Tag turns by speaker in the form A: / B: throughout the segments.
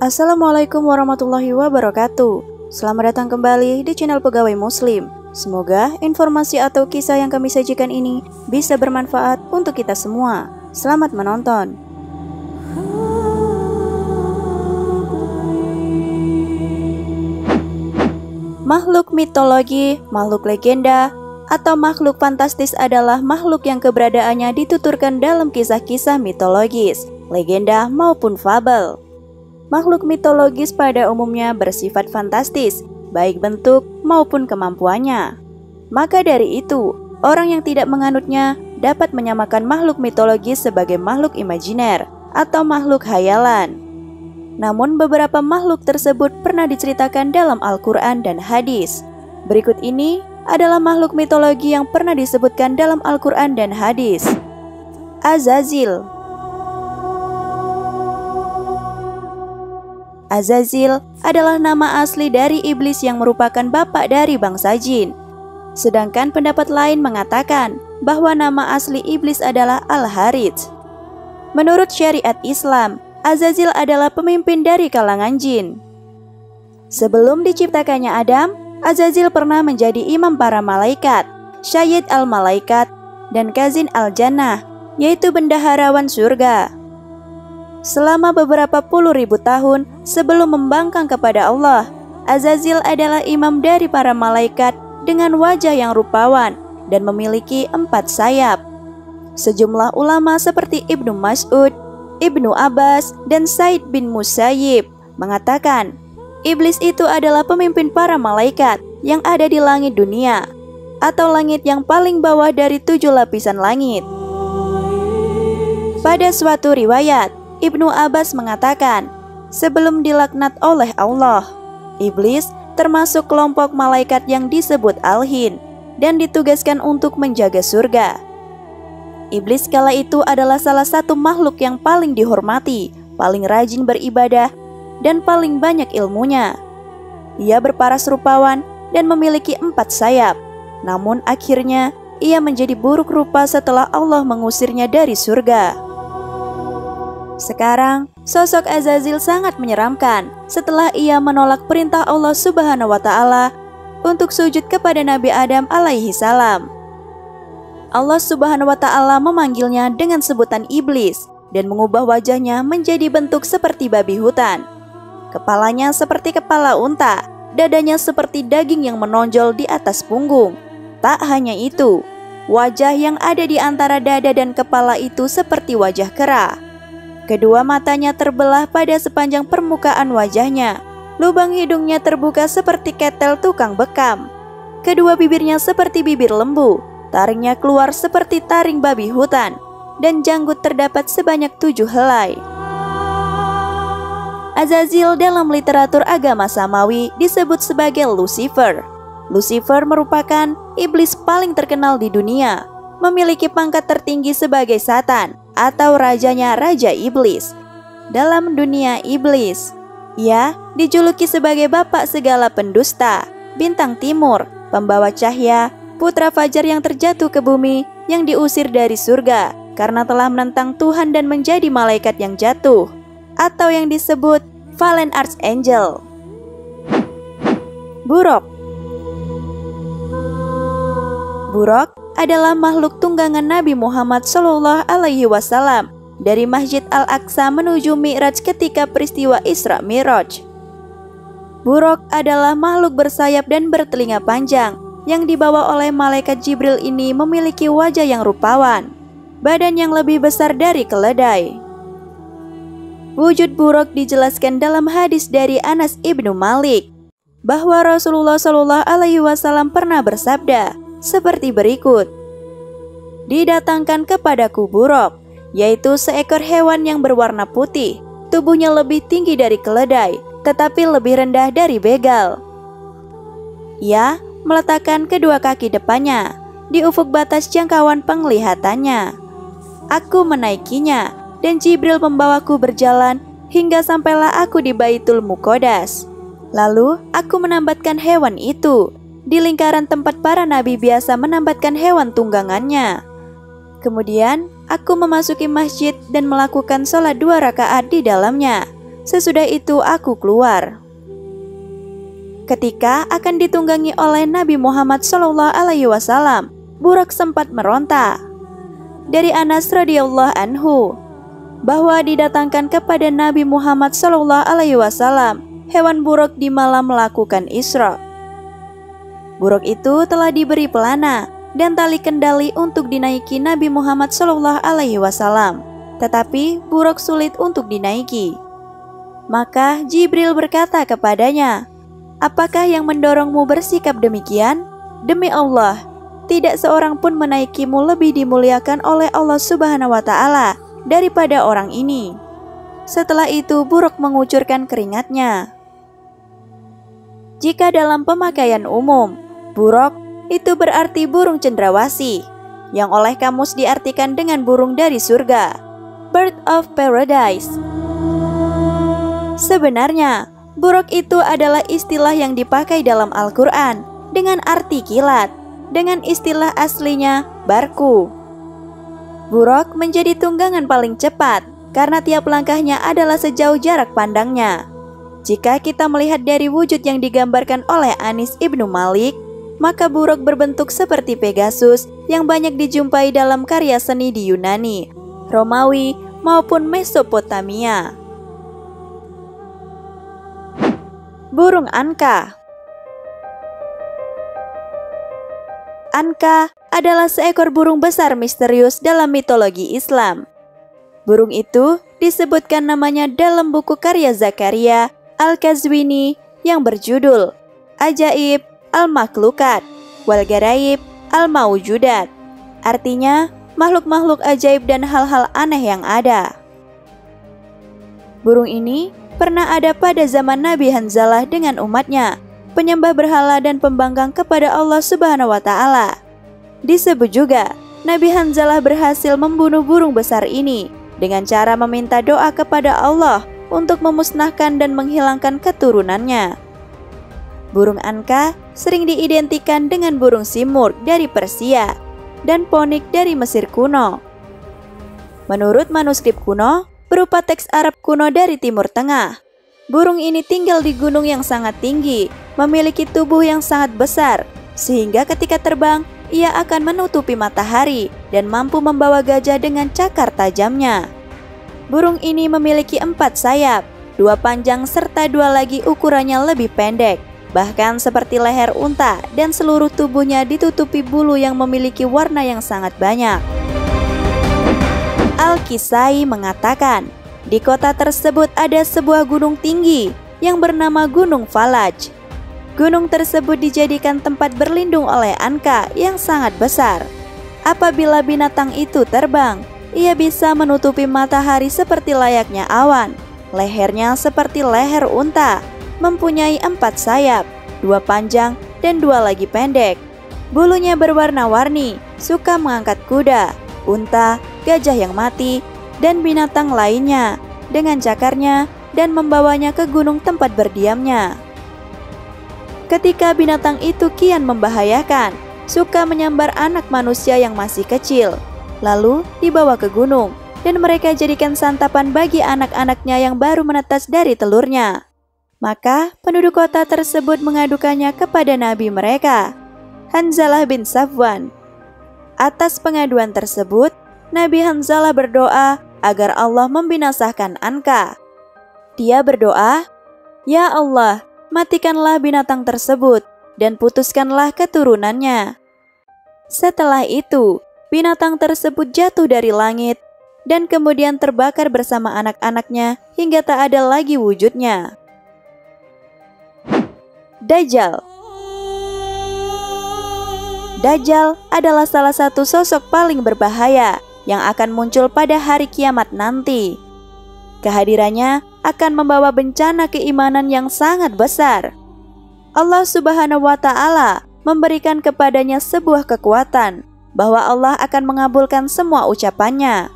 A: Assalamualaikum warahmatullahi wabarakatuh. Selamat datang kembali di channel Pegawai Muslim. Semoga informasi atau kisah yang kami sajikan ini bisa bermanfaat untuk kita semua. Selamat menonton. Makhluk mitologi, makhluk legenda, atau makhluk fantastis adalah makhluk yang keberadaannya dituturkan dalam kisah-kisah mitologis, legenda maupun fabel. Makhluk mitologis pada umumnya bersifat fantastis, baik bentuk maupun kemampuannya. Maka dari itu, orang yang tidak menganutnya dapat menyamakan makhluk mitologis sebagai makhluk imajiner atau makhluk hayalan. Namun beberapa makhluk tersebut pernah diceritakan dalam Al-Quran dan hadis. Berikut ini adalah makhluk mitologi yang pernah disebutkan dalam Al-Quran dan hadis. Azazil. Azazil adalah nama asli dari iblis yang merupakan bapak dari bangsa jin. Sedangkan pendapat lain mengatakan bahwa nama asli iblis adalah Al-Harith. Menurut syariat Islam, Azazil adalah pemimpin dari kalangan jin. Sebelum diciptakannya Adam, Azazil pernah menjadi imam para malaikat, Syayid al-Malaikat, dan Kazin al-Jannah, yaitu bendaharawan surga. Selama beberapa puluh ribu tahun sebelum membangkang kepada Allah, Azazil adalah imam dari para malaikat dengan wajah yang rupawan dan memiliki 4 sayap. Sejumlah ulama seperti Ibnu Mas'ud, Ibnu Abbas, dan Said bin Musayyib mengatakan iblis itu adalah pemimpin para malaikat yang ada di langit dunia, atau langit yang paling bawah dari 7 lapisan langit. Pada suatu riwayat, Ibnu Abbas mengatakan, sebelum dilaknat oleh Allah, iblis termasuk kelompok malaikat yang disebut Al-Jin dan ditugaskan untuk menjaga surga. Iblis kala itu adalah salah satu makhluk yang paling dihormati, paling rajin beribadah, dan paling banyak ilmunya. Ia berparas rupawan dan memiliki 4 sayap. Namun akhirnya ia menjadi buruk rupa setelah Allah mengusirnya dari surga. Sekarang sosok Azazil sangat menyeramkan setelah ia menolak perintah Allah Subhanahu wa Ta'ala untuk sujud kepada Nabi Adam alaihi salam. Allah Subhanahu wa Ta'ala memanggilnya dengan sebutan iblis dan mengubah wajahnya menjadi bentuk seperti babi hutan. Kepalanya seperti kepala unta, dadanya seperti daging yang menonjol di atas punggung. Tak hanya itu, wajah yang ada di antara dada dan kepala itu seperti wajah kera. Kedua matanya terbelah pada sepanjang permukaan wajahnya. Lubang hidungnya terbuka seperti ketel tukang bekam. Kedua bibirnya seperti bibir lembu, taringnya keluar seperti taring babi hutan, dan janggut terdapat sebanyak 7 helai. Azazil dalam literatur agama Samawi disebut sebagai Lucifer. Lucifer merupakan iblis paling terkenal di dunia, memiliki pangkat tertinggi sebagai Satan atau rajanya Raja Iblis. Dalam dunia iblis, ia dijuluki sebagai bapak segala pendusta, bintang timur, pembawa cahaya, putra fajar yang terjatuh ke bumi, yang diusir dari surga karena telah menentang Tuhan dan menjadi malaikat yang jatuh, atau yang disebut Fallen Archangel. Buruk. Buruk adalah makhluk tunggangan Nabi Muhammad SAW dari Masjid Al-Aqsa menuju Mi'raj ketika peristiwa Isra Mi'raj. Buruk adalah makhluk bersayap dan bertelinga panjang yang dibawa oleh malaikat Jibril. Ini memiliki wajah yang rupawan, badan yang lebih besar dari keledai. Wujud buruk dijelaskan dalam hadis dari Anas ibnu Malik bahwa Rasulullah SAW pernah bersabda seperti berikut: didatangkan kepadaku buruk, yaitu seekor hewan yang berwarna putih, tubuhnya lebih tinggi dari keledai, tetapi lebih rendah dari begal. Ia meletakkan kedua kaki depannya di ufuk batas jangkauan penglihatannya. Aku menaikinya, dan Jibril membawaku berjalan hingga sampailah aku di Baitul Muqaddas. Lalu aku menambatkan hewan itu di lingkaran tempat para nabi biasa menambatkan hewan tunggangannya. Kemudian aku memasuki masjid dan melakukan sholat 2 rakaat di dalamnya. Sesudah itu aku keluar. Ketika akan ditunggangi oleh Nabi Muhammad SAW, Buraq sempat meronta. Dari Anas radhiyallahu anhu bahwa didatangkan kepada Nabi Muhammad SAW hewan buraq di malam melakukan Isra. Buraq itu telah diberi pelana dan tali kendali untuk dinaiki Nabi Muhammad SAW, tetapi buraq sulit untuk dinaiki. Maka Jibril berkata kepadanya, "Apakah yang mendorongmu bersikap demikian? Demi Allah, tidak seorang pun menaikimu lebih dimuliakan oleh Allah Subhanahu wa Ta'ala daripada orang ini." Setelah itu Buraq mengucurkan keringatnya. Jika dalam pemakaian umum, Buraq itu berarti burung cendrawasih, yang oleh kamus diartikan dengan burung dari surga, bird of paradise. Sebenarnya, Buraq itu adalah istilah yang dipakai dalam Al-Quran dengan arti kilat, dengan istilah aslinya barku. Buraq menjadi tunggangan paling cepat karena tiap langkahnya adalah sejauh jarak pandangnya. Jika kita melihat dari wujud yang digambarkan oleh Anis Ibnu Malik, maka Buraq berbentuk seperti Pegasus yang banyak dijumpai dalam karya seni di Yunani, Romawi, maupun Mesopotamia. Burung Anka. Anka adalah seekor burung besar misterius dalam mitologi Islam. Burung itu disebutkan namanya dalam buku karya Zakaria Al-Qazwini yang berjudul Ajaib Al-Makhlukat wal Garaib Al-Mawjudat. Artinya, makhluk-makhluk ajaib dan hal-hal aneh yang ada. Burung ini pernah ada pada zaman Nabi Hanzalah dengan umatnya, penyembah berhala dan pembangkang kepada Allah Subhanahu wa Ta'ala. Disebut juga, Nabi Hanzalah berhasil membunuh burung besar ini dengan cara meminta doa kepada Allah untuk memusnahkan dan menghilangkan keturunannya. Burung Anka sering diidentikan dengan burung Simurg dari Persia dan Ponik dari Mesir kuno. Menurut manuskrip kuno, berupa teks Arab kuno dari Timur Tengah, burung ini tinggal di gunung yang sangat tinggi, memiliki tubuh yang sangat besar, sehingga ketika terbang, ia akan menutupi matahari dan mampu membawa gajah dengan cakar tajamnya. Burung ini memiliki 4 sayap, 2 panjang serta 2 lagi ukurannya lebih pendek, bahkan seperti leher unta, dan seluruh tubuhnya ditutupi bulu yang memiliki warna yang sangat banyak. Al-Kisai mengatakan, di kota tersebut ada sebuah gunung tinggi yang bernama Gunung Falaj. Gunung tersebut dijadikan tempat berlindung oleh Anka yang sangat besar. Apabila binatang itu terbang, ia bisa menutupi matahari seperti layaknya awan. Lehernya seperti leher unta, mempunyai 4 sayap, 2 panjang dan 2 lagi pendek. Bulunya berwarna-warni, suka mengangkat kuda, unta, gajah yang mati, dan binatang lainnya dengan cakarnya dan membawanya ke gunung tempat berdiamnya. Ketika binatang itu kian membahayakan, suka menyambar anak manusia yang masih kecil, lalu dibawa ke gunung, dan mereka jadikan santapan bagi anak-anaknya yang baru menetas dari telurnya. Maka penduduk kota tersebut mengadukannya kepada nabi mereka, Hanzalah bin Safwan. Atas pengaduan tersebut, Nabi Hanzalah berdoa agar Allah membinasakan Anka. Dia berdoa, "Ya Allah, matikanlah binatang tersebut dan putuskanlah keturunannya." Setelah itu, binatang tersebut jatuh dari langit dan kemudian terbakar bersama anak-anaknya hingga tak ada lagi wujudnya. Dajjal. Dajjal adalah salah satu sosok paling berbahaya yang akan muncul pada hari kiamat nanti. Kehadirannya akan membawa bencana keimanan yang sangat besar. Allah Subhanahu wa Ta'ala memberikan kepadanya sebuah kekuatan bahwa Allah akan mengabulkan semua ucapannya.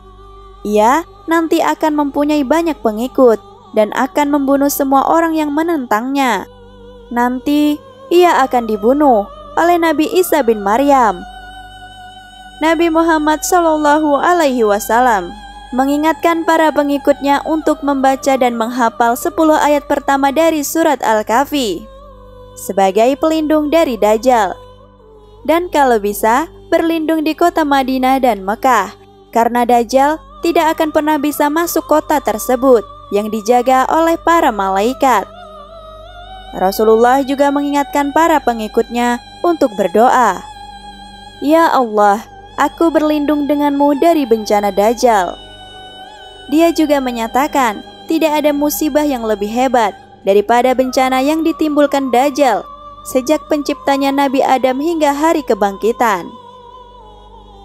A: Ia nanti akan mempunyai banyak pengikut dan akan membunuh semua orang yang menentangnya. Nanti ia akan dibunuh oleh Nabi Isa bin Maryam. Nabi Muhammad SAW mengingatkan para pengikutnya untuk membaca dan menghafal 10 ayat pertama dari surat Al-Kahfi sebagai pelindung dari Dajjal. Dan kalau bisa, berlindung di kota Madinah dan Mekah, karena Dajjal tidak akan pernah bisa masuk kota tersebut yang dijaga oleh para malaikat. Rasulullah juga mengingatkan para pengikutnya untuk berdoa, "Ya Allah, aku berlindung denganmu dari bencana Dajjal." Dia juga menyatakan tidak ada musibah yang lebih hebat daripada bencana yang ditimbulkan Dajjal sejak penciptanya Nabi Adam hingga hari kebangkitan.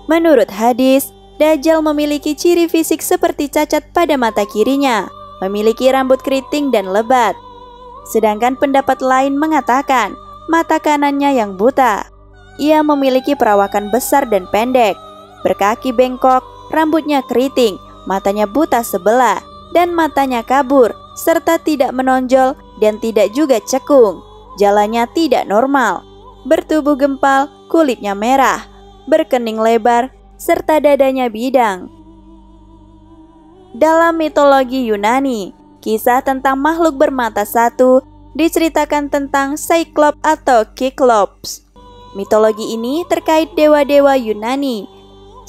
A: Menurut hadis, Dajjal memiliki ciri fisik seperti cacat pada mata kirinya, memiliki rambut keriting dan lebat. Sedangkan pendapat lain mengatakan mata kanannya yang buta. Ia memiliki perawakan besar dan pendek, berkaki bengkok, rambutnya keriting, matanya buta sebelah, dan matanya kabur, serta tidak menonjol dan tidak juga cekung. Jalannya tidak normal, bertubuh gempal, kulitnya merah, berkening lebar, serta dadanya bidang. Dalam mitologi Yunani, kisah tentang makhluk bermata satu diceritakan tentang Cyclops atau Kyklops. Mitologi ini terkait dewa-dewa Yunani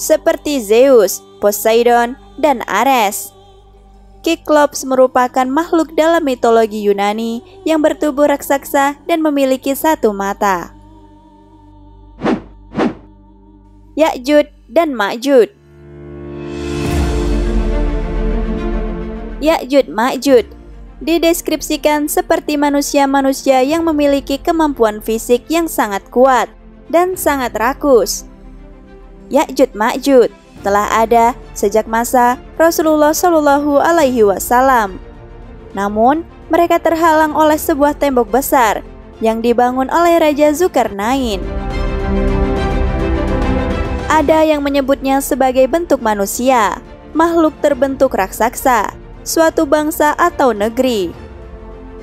A: seperti Zeus, Poseidon, dan Ares. Kyklops merupakan makhluk dalam mitologi Yunani yang bertubuh raksasa dan memiliki satu mata. Ya'juj dan Ma'juj. Ya'juj Ma'juj dideskripsikan seperti manusia-manusia yang memiliki kemampuan fisik yang sangat kuat dan sangat rakus. Ya'juj Ma'juj telah ada sejak masa Rasulullah Shallallahu Alaihi Wasallam. Namun, mereka terhalang oleh sebuah tembok besar yang dibangun oleh Raja Zulkarnain. Ada yang menyebutnya sebagai bentuk manusia, makhluk terbentuk raksasa, suatu bangsa atau negeri.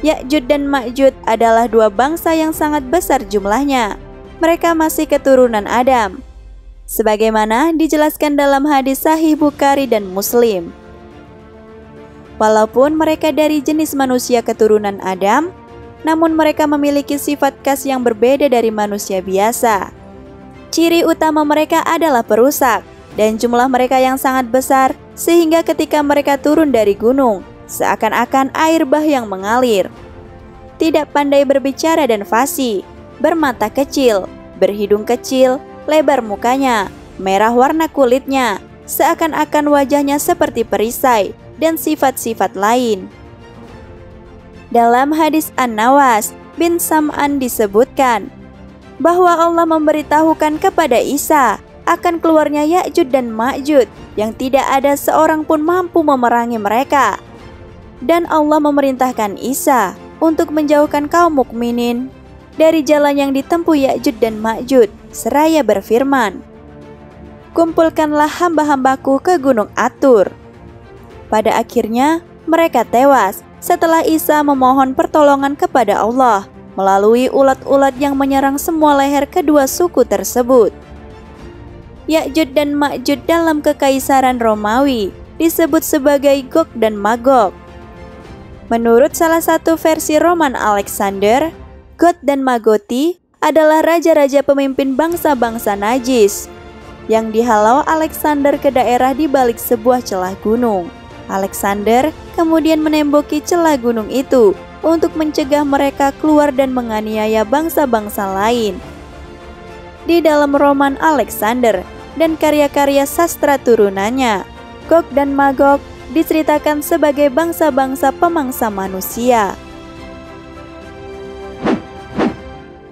A: Ya'juj dan Ma'juj adalah dua bangsa yang sangat besar jumlahnya. Mereka masih keturunan Adam, sebagaimana dijelaskan dalam hadis Sahih Bukhari dan Muslim. Walaupun mereka dari jenis manusia keturunan Adam, namun mereka memiliki sifat khas yang berbeda dari manusia biasa. Ciri utama mereka adalah perusak, dan jumlah mereka yang sangat besar sehingga ketika mereka turun dari gunung, seakan-akan air bah yang mengalir. Tidak pandai berbicara dan fasih, bermata kecil, berhidung kecil, lebar mukanya, merah warna kulitnya, seakan-akan wajahnya seperti perisai, dan sifat-sifat lain. Dalam hadis An-Nawas bin Sam'an disebutkan bahwa Allah memberitahukan kepada Isa akan keluarnya Ya'juj dan Ma'juj yang tidak ada seorang pun mampu memerangi mereka. Dan Allah memerintahkan Isa untuk menjauhkan kaum mukminin dari jalan yang ditempuh Ya'juj dan Ma'juj, seraya berfirman, "Kumpulkanlah hamba-hambaku ke Gunung Atur." Pada akhirnya mereka tewas setelah Isa memohon pertolongan kepada Allah melalui ulat-ulat yang menyerang semua leher kedua suku tersebut. Ya'juj dan Ma'juj dalam kekaisaran Romawi disebut sebagai Gog dan Magog. Menurut salah satu versi Roman Alexander, Gog dan Magoti adalah raja-raja pemimpin bangsa-bangsa najis yang dihalau Alexander ke daerah di balik sebuah celah gunung. Alexander kemudian menemboki celah gunung itu untuk mencegah mereka keluar dan menganiaya bangsa-bangsa lain. Di dalam roman Alexander dan karya-karya sastra turunannya, Gog dan Magog diceritakan sebagai bangsa-bangsa pemangsa manusia.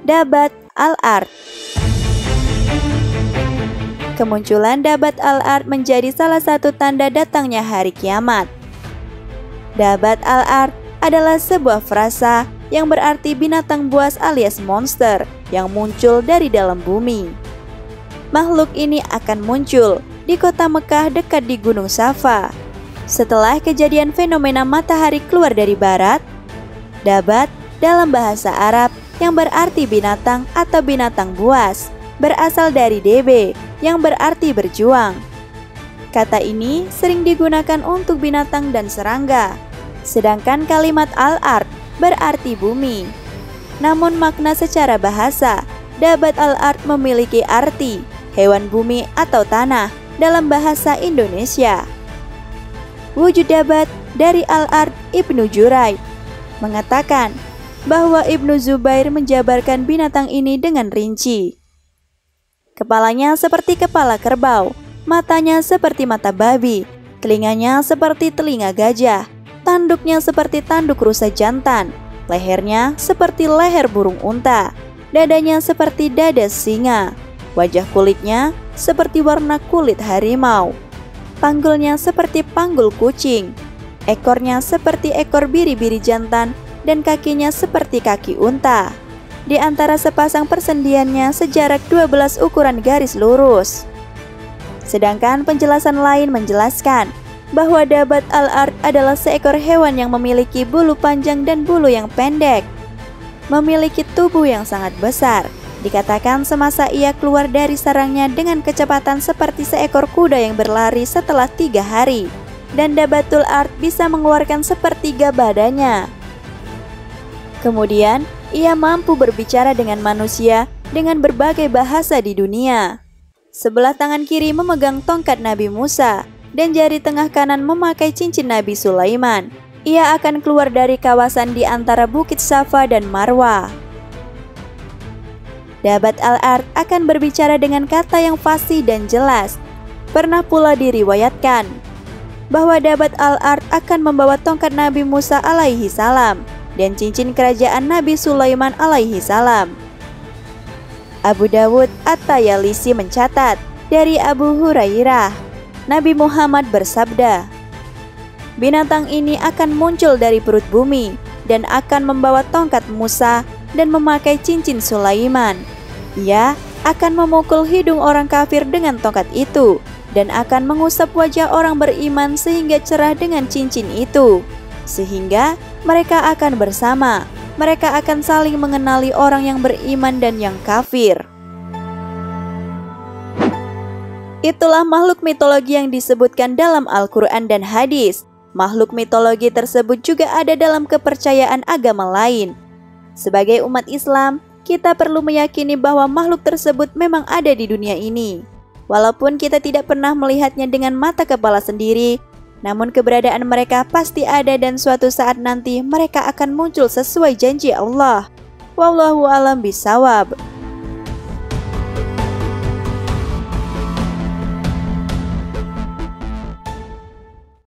A: Dabat al-Ard. Kemunculan Dabat al-Ard menjadi salah satu tanda datangnya hari kiamat. Dabat al-Ard adalah sebuah frasa yang berarti binatang buas alias monster yang muncul dari dalam bumi. Makhluk ini akan muncul di kota Mekah dekat di Gunung Safa. Setelah kejadian fenomena matahari keluar dari barat, Dabat dalam bahasa Arab yang berarti binatang atau binatang buas berasal dari debe yang berarti berjuang. Kata ini sering digunakan untuk binatang dan serangga, sedangkan kalimat al-ard berarti bumi. Namun makna secara bahasa, Dabat al-ard memiliki arti hewan bumi atau tanah dalam bahasa Indonesia. Wujud Dabat dari al-ard Ibnu Juraij mengatakan bahwa Ibnu Zubair menjabarkan binatang ini dengan rinci. Kepalanya seperti kepala kerbau, matanya seperti mata babi, telinganya seperti telinga gajah, tanduknya seperti tanduk rusa jantan, lehernya seperti leher burung unta, dadanya seperti dada singa, wajah kulitnya seperti warna kulit harimau, panggulnya seperti panggul kucing, ekornya seperti ekor biri-biri jantan, dan kakinya seperti kaki unta. Di antara sepasang persendiannya sejarak 12 ukuran garis lurus. Sedangkan penjelasan lain menjelaskan bahwa Dabat al-ard adalah seekor hewan yang memiliki bulu panjang dan bulu yang pendek, memiliki tubuh yang sangat besar. Dikatakan semasa ia keluar dari sarangnya dengan kecepatan seperti seekor kuda yang berlari setelah 3 hari, dan Dabatul ard bisa mengeluarkan sepertiga badannya. Kemudian, ia mampu berbicara dengan manusia dengan berbagai bahasa di dunia. Sebelah tangan kiri memegang tongkat Nabi Musa, dan jari tengah kanan memakai cincin Nabi Sulaiman. Ia akan keluar dari kawasan di antara Bukit Safa dan Marwah. Dabat al-ard akan berbicara dengan kata yang fasih dan jelas. Pernah pula diriwayatkan bahwa Dabat al-ard akan membawa tongkat Nabi Musa alaihi salam dan cincin kerajaan Nabi Sulaiman alaihi salam. Abu Dawud At-Tayalisi mencatat dari Abu Hurairah, Nabi Muhammad bersabda, binatang ini akan muncul dari perut bumi dan akan membawa tongkat Musa dan memakai cincin Sulaiman. Ia akan memukul hidung orang kafir dengan tongkat itu dan akan mengusap wajah orang beriman sehingga cerah dengan cincin itu, sehingga mereka akan bersama. Mereka akan saling mengenali orang yang beriman dan yang kafir. Itulah makhluk mitologi yang disebutkan dalam Al-Quran dan hadis. Makhluk mitologi tersebut juga ada dalam kepercayaan agama lain. Sebagai umat Islam, kita perlu meyakini bahwa makhluk tersebut memang ada di dunia ini. Walaupun kita tidak pernah melihatnya dengan mata kepala sendiri, namun keberadaan mereka pasti ada dan suatu saat nanti mereka akan muncul sesuai janji Allah. Wallahu a'lam bishawab.